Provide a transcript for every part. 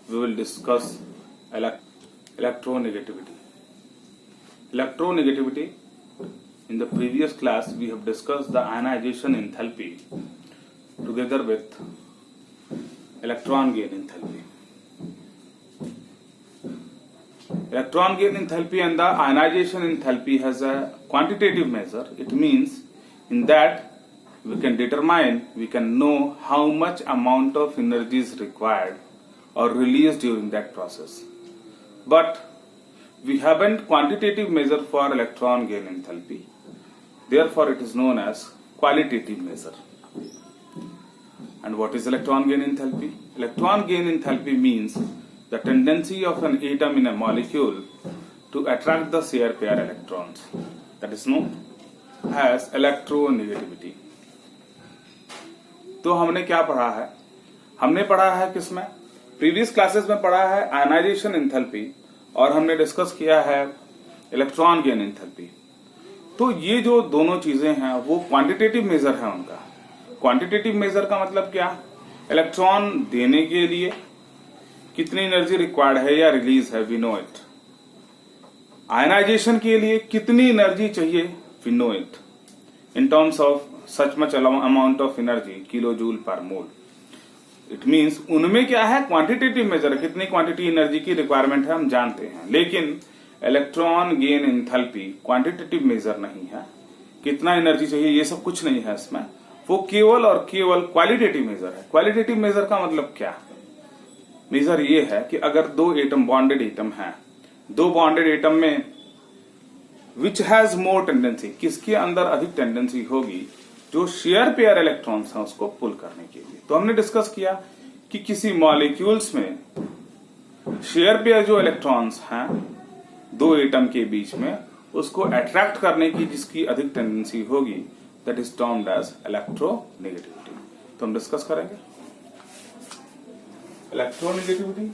we will discuss electronegativity. Electronegativity, in the previous class we have discussed the ionization enthalpy together with electron gain enthalpy. Electron gain enthalpy and the ionization enthalpy has a quantitative measure. It means in that we can know how much amount of energy is required or released during that process. But we haven't quantitative measure for electron gain enthalpy. Therefore, it is known as qualitative measure. And what is electron gain enthalpy? Electron gain enthalpy means the tendency of an atom in a molecule to attract the shared pair electrons. That is known as electronegativity. तो हमने क्या पढ़ा है? हमने पढ़ा है किसमें? Previous classes में पढ़ा है आयनाइजेशन एंथैल्पी और हमने डिस्कस किया है इलेक्ट्रॉन गेन एंथैल्पी. तो ये जो दोनों चीजें हैं वो क्वांटिटेटिव मेजर है उनका. क्वांटिटेटिव मेजर का मतलब क्या? इलेक्ट्रॉन देने के लिए कितनी एनर्जी रिक्वायर्ड है या रिलीज है, वी नो इट. आयनाइजेशन के लिए कितनी एनर्जी चाहिए, we know it in terms of such much amount of energy kilojoule per mole. It means उनमें क्या है, क्वांटिटेटिव मेजर, कितनी क्वांटिटी एनर्जी की रिक्वायरमेंट है हम जानते हैं. लेकिन electron gain enthalpy quantitative measure नहीं है, कितना एनर्जी चाहिए ये सब कुछ नहीं है इसमें. वो केवल और केवल क्वालिटेटिव मेजर है. क्वालिटेटिव मेजर का मतलब क्या? मेजर ये है कि अगर दो एटम बॉन्डेड एटम है, दो बॉन्डेड एटम में विच हैज मोर टेंडेंसी, किसके अंदर अधिक टेंडेंसी होगी जो शेयर पेयर इलेक्ट्रॉन्स हैं उसको पुल करने के लिए. तो हमने डिस्कस किया कि किसी मॉलिक्यूल्स में शेयर पेयर जो इलेक्ट्रॉन्स हैं दो एटम के बीच में उसको अट्रैक्ट करने की जिसकी अधिक टेंडेंसी होगी that is termed as electronegativity. तो हम डिस्कस करेंगे electronegativity.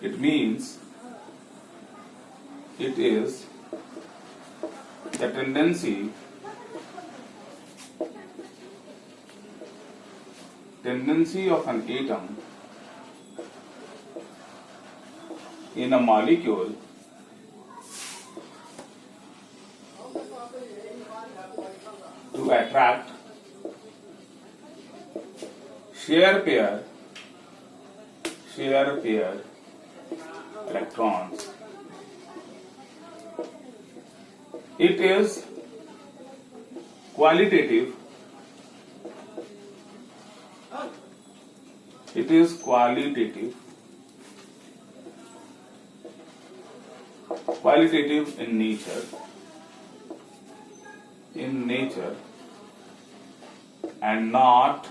It means it is the tendency of an atom in a molecule to attract shared pair electrons. It is qualitative. It is qualitative in nature. And not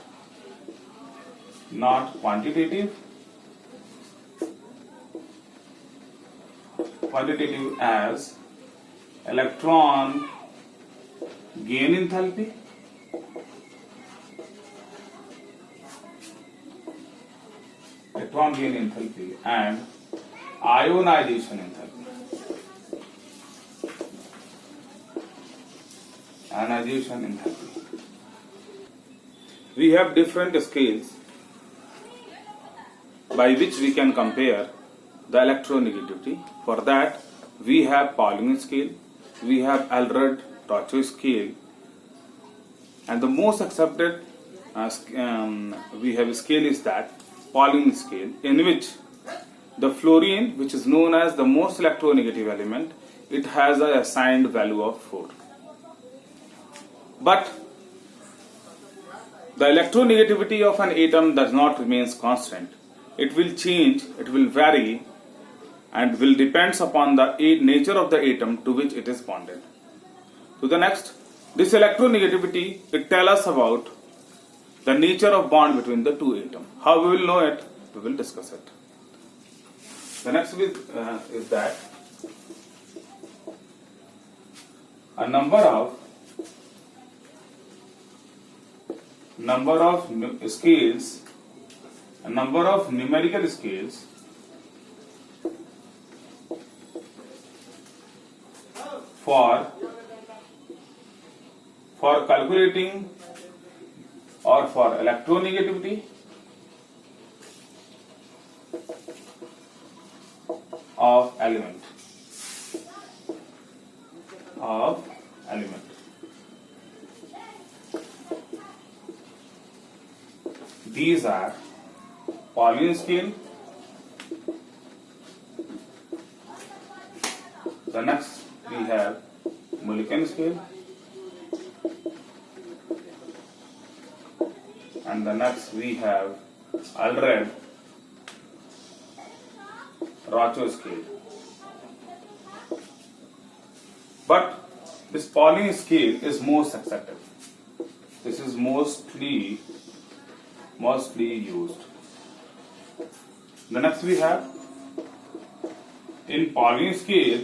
quantitative as electron gain enthalpy and ionization enthalpy. We have different scales by which we can compare the electronegativity. For that, we have Pauling scale, we have Eldred-Taucher scale, and the most accepted we have scale is that Pauling scale, in which the fluorine, which is known as the most electronegative element, it has a assigned value of 4. But the electronegativity of an atom does not remain constant. It will change, it will vary, and will depends upon the nature of the atom to which it is bonded. To the next, this electronegativity, it tells us about the nature of bond between the two atoms. How we will know it, we will discuss it. The next is that a number of scales, a number of numerical scales for for calculating or for electronegativity of element. These are Pauling scale. The next we have Mulliken scale, and the next we have Allred-Rochet scale. But this Pauling scale is most accepted. This is mostly used. The next we have in Pauling scale,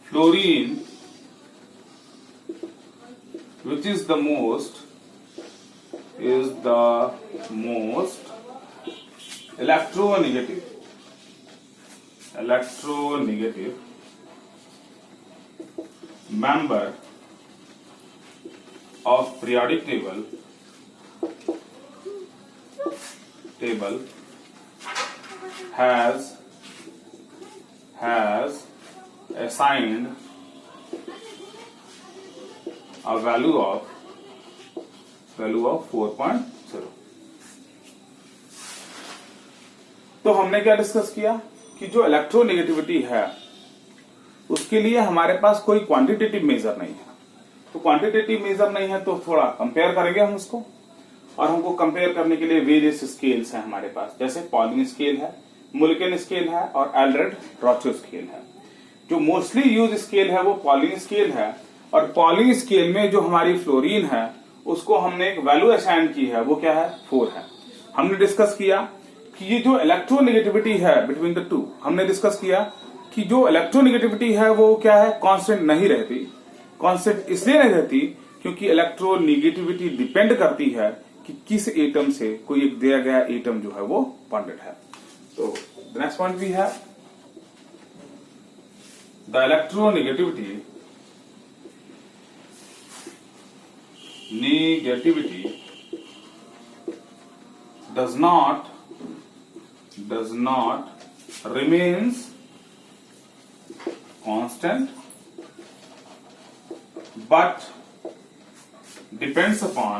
fluorine, which is the most electronegative member of periodic table has assigned a value of 4.0. तो हमने क्या discuss किया कि जो electronegativity है उसके लिए हमारे पास कोई क्वांटिटेटिव मेजर नहीं है। तो क्वांटिटेटिव मेजर नहीं है तो थोड़ा कंपेयर करेंगे हम उसको, और हमको कंपेयर करने के लिए वेरियस स्केल्स हैं हमारे पास, जैसे पॉलिंग स्केल है, मुल्केन स्केल है और एलरेड-रॉचे स्केल है। जो मोस्टली यूज स्केल है वो पॉलिंग स्केल है, और पॉलिंग स्केल में जो हमारी फ्लोरीन है उसको हमने एक वैल्यू असाइन की है, वो क्या है, 4 है। हमने डिस्कस किया कि ये जो इलेक्ट्रोनेगेटिविटी है बिटवीन द टू, हमने डिस्कस किया कि जो इलेक्ट्रोनेगेटिविटी है वो क्या है, कांस्टेंट नहीं रहती। कांस्टेंट इसलिए नहीं रहती क्योंकि इलेक्ट्रोनेगेटिविटी डिपेंड करती है कि किस एटम से कोई एक दिया गया एटम जो है वो बॉन्डेड है। तो the next point we have the electronegativity does not remains constant but depends upon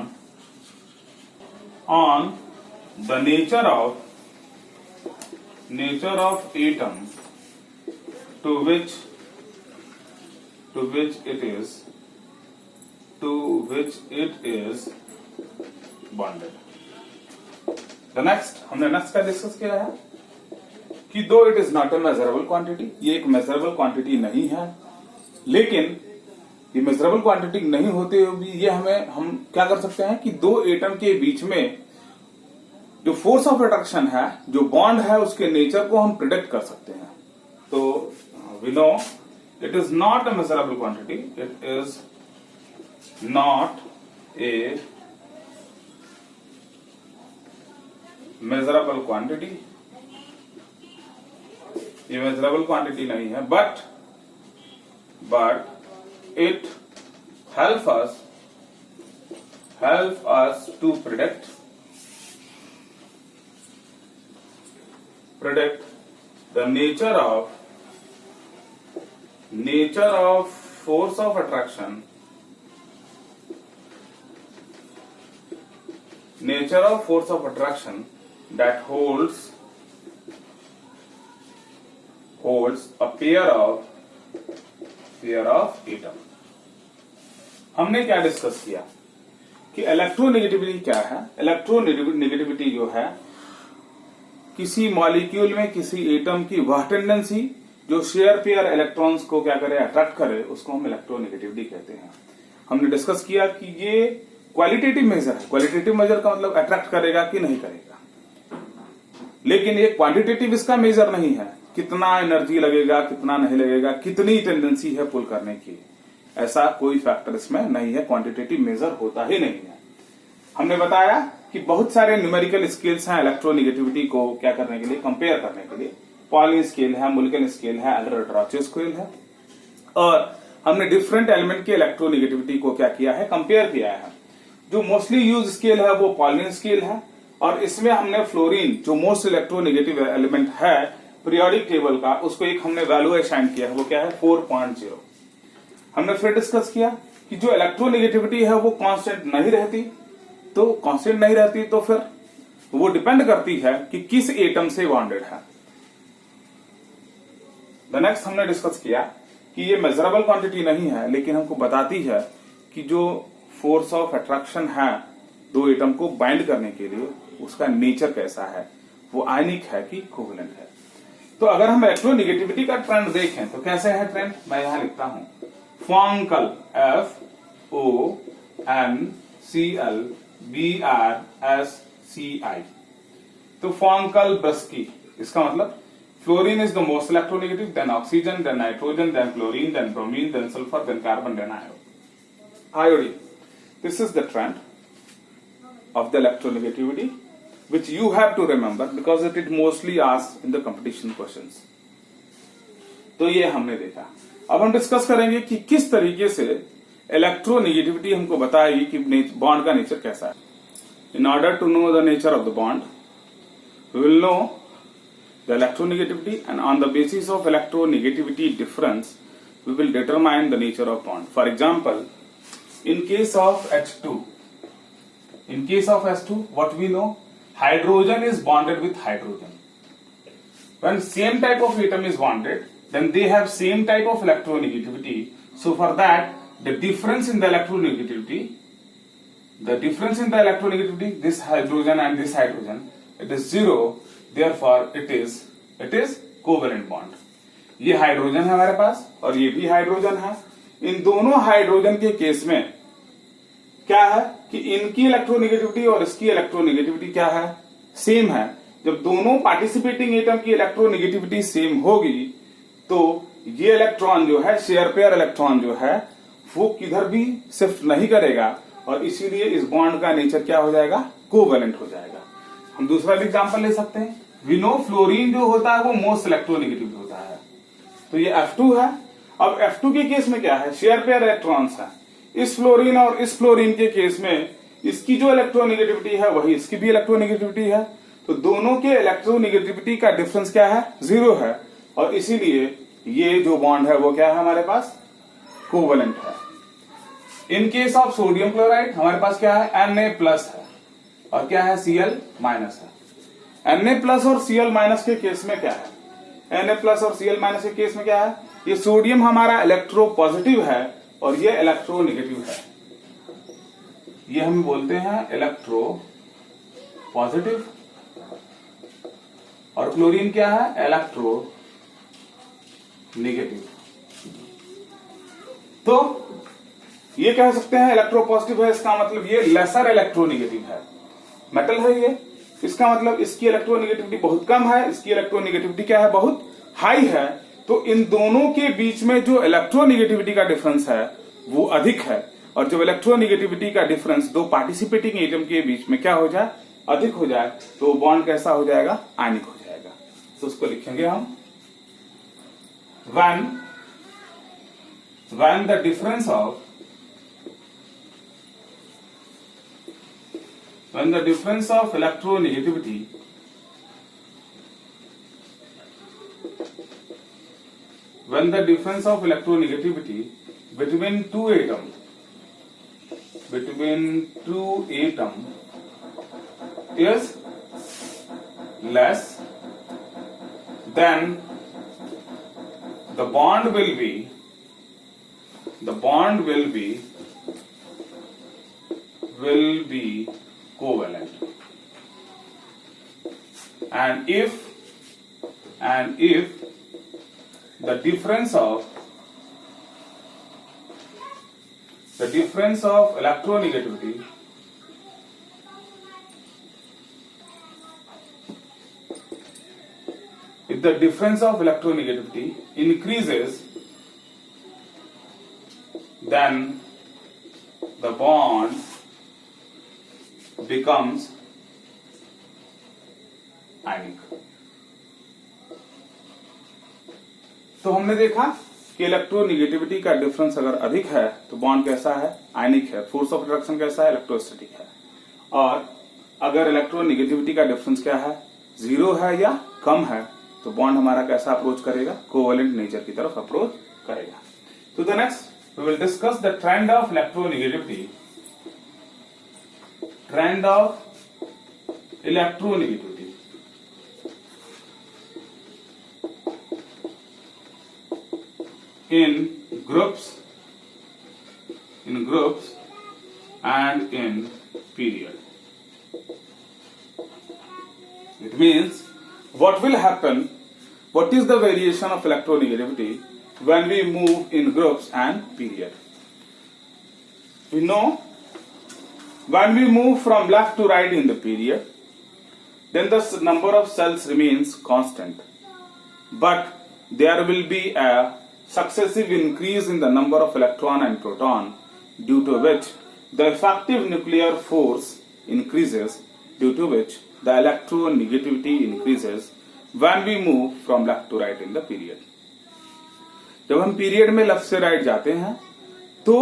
the nature of atom to which it is bonded. The next हमने नेक्स्ट का डिस्कस किया है कि दो it is not a measurable quantity, ये एक measurable quantity नहीं है, लेकिन ये मेजरेबल क्वांटिटी नहीं होते हुए भी ये हम क्या कर सकते हैं कि दो एटम के बीच में जो फोर्स ऑफ अट्रैक्शन है, जो बॉन्ड है, उसके नेचर को हम प्रिडिक्ट कर सकते हैं। तो we know it is not a measurable quantity, it is not a measurable quantity, ये मेजरेबल क्वांटिटी नहीं है, but it help us to predict the nature of force of attraction, that holds a pair of atom. हमने क्या discuss किया कि electronegativity क्या है। Electronegativity जो है किसी मॉलिक्यूल में किसी एटम की वह टेंडेंसी जो शेयर पेयर इलेक्ट्रॉन्स को क्या करे, अट्रैक्ट करे, उसको हम इलेक्ट्रोनेगेटिविटी कहते हैं। हमने डिस्कस किया कि ये क्वालिटेटिव मेजर है। क्वालिटेटिव मेजर का मतलब अट्रैक्ट करेगा कि नहीं करेगा, लेकिन ये क्वांटिटेटिव इसका मेजर नहीं है, कितना एनर्जी लगेगा, कितना नहीं लगेगा, कितनी टेंडेंसी है पुल करने की, ऐसा कोई फैक्टर इसमें नहीं है। क्वांटिटेटिव मेजर होता ही नहीं है। हमने बताया कि बहुत सारे न्यूमेरिकल स्केल्स हैं इलेक्ट्रोनेगेटिविटी को क्या करने के लिए, कंपेयर करने के लिए। पॉलिंग स्केल है, मुल्कन स्केल है, एलर स्केल है। और हमने डिफरेंट एलिमेंट की इलेक्ट्रोनेगेटिविटी को क्या किया है, कंपेयर किया है। जो मोस्टली यूज स्केल है वो पॉलिंग स्केल है, और इसमें हमने फ्लोरीन जो मोस्ट इलेक्ट्रोनेगेटिव एलिमेंट है पीरियोडिक टेबल का, उसको एक हमने वैल्यू असाइन किया है, वो क्या है 4.0। हमने फिर डिस्कस किया कि जो इलेक्ट्रोनेगेटिविटी है वो कांस्टेंट नहीं रहती, तो कांस्टेंट नहीं रहती तो फिर वो डिपेंड करती है कि किस एटम से बॉन्डेड है। द नेक्स्ट हमने डिस्कस किया कि ये मेजरेबल क्वांटिटी नहीं है, लेकिन हमको बताती है कि जो फोर्स ऑफ अट्रैक्शन है दो एटम को बाइंड करने के लिए, उसका नेचर कैसा है, वो आयनिक है कि कोवेलेंट है। तो अगर हम इलेक्ट्रोनेगेटिविटी का ट्रेंड देखें तो कैसे है ट्रेंड, मैं यहां लिखता हूं फॉन्कल FONCLBRSCI। तो फॉन्कल-ब्रस्की, इसका मतलब fluorine is the most electronegative, then oxygen, then nitrogen, then chlorine, then bromine, then sulphur, then carbon, then iodine. This is the trend of the electronegativity which you have to remember because it mostly asked in the competition questions. तो ये हमने देखा। अब हम discuss करेंगे कि किस तरीके से इलेक्ट्रोनेगेटिविटी हमको बताएगी कि बॉन्ड का नेचर कैसा है। In order to know the nature of the bond, we will know the electronegativity, and on the basis of electronegativity difference, we will determine the nature of bond. For example, in case of H2, what we know, hydrogen is bonded with hydrogen. When same type of atom is bonded, then they have same type of electronegativity. So for that, the difference in the electronegativity, this hydrogen and this hydrogen, it is zero. Therefore, it is covalent bond. ये hydrogen है हमारे पास और ये भी hydrogen है। इन दोनों hydrogen के case में क्या है कि इनकी इलेक्ट्रोनेगेटिविटी और इसकी इलेक्ट्रोनेगेटिविटी क्या है, सेम है। जब दोनों पार्टिसिपेटिंग एटम की इलेक्ट्रोनेगेटिविटी सेम होगी तो ये इलेक्ट्रॉन जो है, शेयर पेयर इलेक्ट्रॉन जो है, वो किधर भी शिफ्ट नहीं करेगा, और इसीलिए इस बॉन्ड का नेचर क्या हो जाएगा, कोवेलेंट हो जाएगा। हम दूसरा भी एग्जांपल ले सकते हैं। वी नो फ्लोरीन जो होता है वो मोस्ट इलेक्ट्रोनेगेटिव होता है, तो ये F2 है। अब F2 के केस में क्या है, शेयर पेयर इलेक्ट्रॉन्स है। इस फ्लोरीन और इस फ्लोरीन के केस में इसकी जो इलेक्ट्रोनेगेटिविटी है वही इसकी भी इलेक्ट्रोनेगेटिविटी है, तो दोनों के इलेक्ट्रोनेगेटिविटी का डिफरेंस क्या है, 0 है, और इसीलिए ये जो बॉन्ड है वो क्या है हमारे पास, कोवेलेंट है। In case of sodium chloride हमारे पास क्या है, Na+ है और क्या है, Cl- है। Na+ और Cl- के केस में क्या है, Na+ और Cl- के केस में क्या है, ये सोडियम हमारा इलेक्ट्रो पॉजिटिव है और ये इलेक्ट्रो नेगेटिव है। ये हम बोलते हैं इलेक्ट्रो पॉजिटिव, और क्लोरीन क्या है, इलेक्ट्रो नेगेटिव। तो ये कह सकते हैं इलेक्ट्रो पॉजिटिव है, इसका मतलब ये लेसर इलेक्ट्रोनेगेटिव है, मेटल है ये, इसका मतलब इसकी इलेक्ट्रोनेगेटिविटी बहुत कम है, इसकी इलेक्ट्रोनेगेटिविटी क्या है, बहुत हाई है। तो इन दोनों के बीच में जो इलेक्ट्रोनेगेटिविटी का डिफरेंस है वो अधिक है, और जब इलेक्ट्रोनेगेटिविटी का डिफरेंस दो पार्टिसिपेटिंग एटम के बीच में क्या हो जाए, अधिक हो जाए, तो बॉन्ड कैसा हो जाएगा, आयनिक हो जाएगा। तो उसको लिखेंगे हम when the difference of electronegativity between two atom is less, then the bond will be covalent. And if the difference of electronegativity increases, then the bond becomes ionic. तो हमने देखा कि इलेक्ट्रोनिगेटिविटी का डिफरेंस अगर अधिक है तो बॉन्ड कैसा है, आयनिक है। फोर्स ऑफ अट्रैक्शन कैसा है, इलेक्ट्रोस्टैटिक है। और अगर इलेक्ट्रोनिगेटिविटी का डिफरेंस क्या है, जीरो है या कम है, तो बॉन्ड हमारा कैसा अप्रोच करेगा, कोवेलेंट नेचर की तरफ अप्रोच करेगा। तो the next we will discuss the trend of electronegativity, trend of electronegativity. in groups and in period. It means what will happen, what is the variation of electronegativity when we move in groups and period. We know when we move from left to right in the period, then the number of cells remains constant, but there will be a successive increase in the number of electron and proton, due to which the effective nuclear force increases, due to which the electronegativity increases when we move from left to right in the period. जब हम period में left से right जाते हैं तो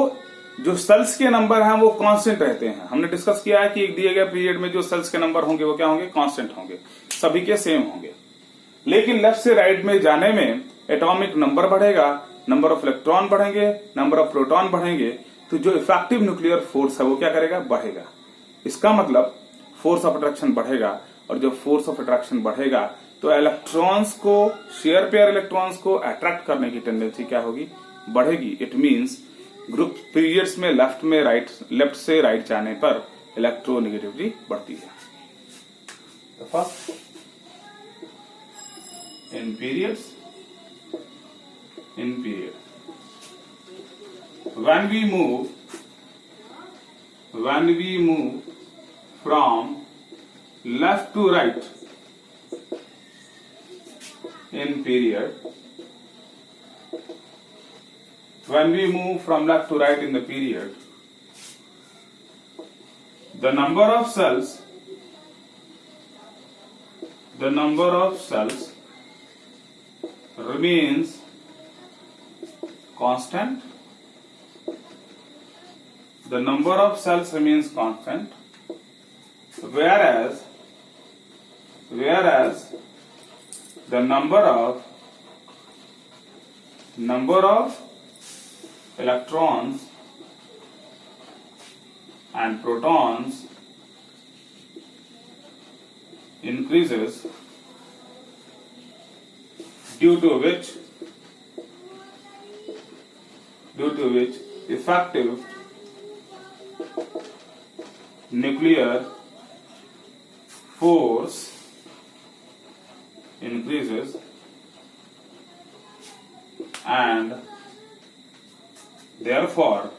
जो sales के number हैं वो कांस्टेंट रहते हैं। हमने डिस्कस किया है कि एक दिए गए पीरियड में जो सेल्स के नंबर होंगे वो क्या होंगे, कांस्टेंट होंगे, सभी के सेम होंगे। लेकिन लेफ्ट से राइट में जाने में एटॉमिक नंबर बढ़ेगा, नंबर ऑफ इलेक्ट्रॉन बढ़ेंगे, नंबर ऑफ प्रोटॉन बढ़ेंगे, तो जो इफेक्टिव न्यूक्लियर फोर्स है वो क्या करेगा, बढ़ेगा। इसका मतलब फोर्स ऑफ अट्रैक्शन बढ़ेगा, और जब फोर्स ऑफ अट्रैक्शन बढ़ेगा तो इलेक्ट्रॉन्स को, शेयर पेयर इलेक्ट्रॉन्स को अट्रैक्ट करने की टेंडेंसी क्या होगी, बढ़ेगी। इट मींस ग्रुप पीरियड्स में लेफ्ट से राइट जाने पर इलेक्ट्रोनेगेटिविटी बढ़ती है। First in periods, in period, when we move from left to right in period, when we move from left to right in the period, the number of cells remains constant. The number of cells remains constant, whereas the number of electrons and protons increases, due to which effective nuclear force increases, and therefore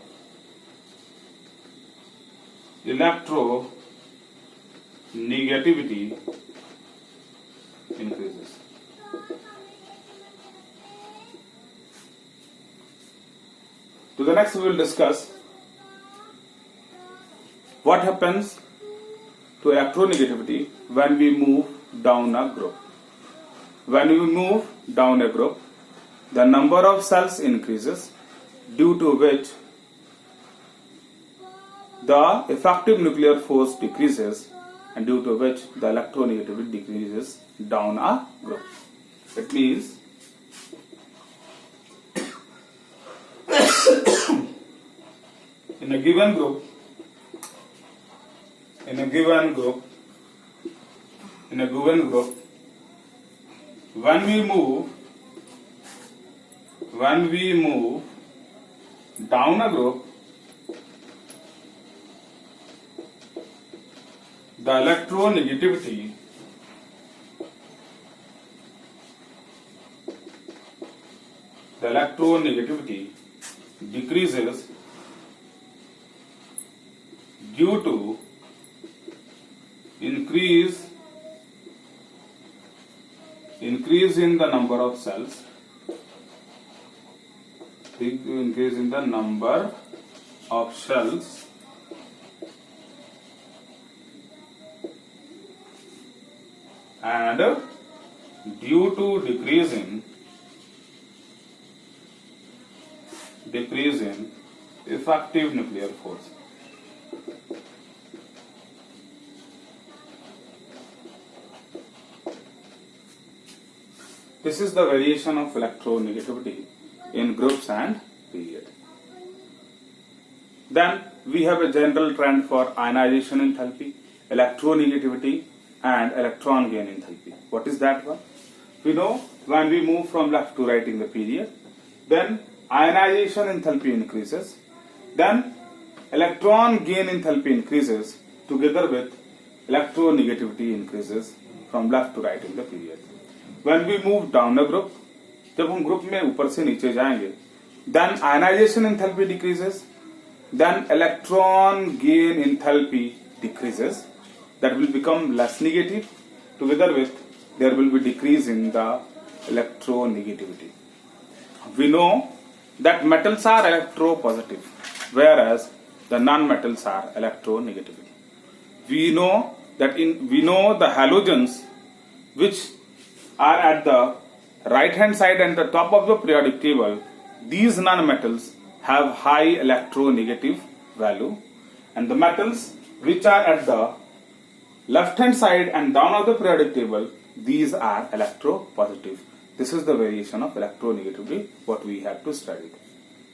electronegativity increases. To the next we will discuss what happens to electronegativity when we move down a group. When we move down a group, the number of cells increases, due to which the effective nuclear force decreases, and due to which the electronegativity decreases down a group. It means in a given group, when we move down a group, the electronegativity decreases due to increase in the number of cells, and due to decreasing decrease in effective nuclear force. This is the variation of electronegativity in groups and period. Then we have a general trend for ionization enthalpy, electronegativity and electron gain enthalpy. What is that one? We know when we move from left to right in the period, then ionization enthalpy increases, then electron gain enthalpy increases together with electronegativity increases from left to right in the period. When we move down the group, जब हम group में ऊपर से नीचे जाएंगे, then ionization enthalpy decreases, then electron gain enthalpy decreases, that will become less negative, together with there will be decrease in the electronegativity. We know that metals are electropositive, whereas the non-metals are electronegative. We know that we know the halogens which are at the right hand side and the top of the periodic table, these non-metals have high electronegative value, and the metals which are at the left hand side and down of the periodic table, these are electropositive. This is the variation of electronegativity what we have to study.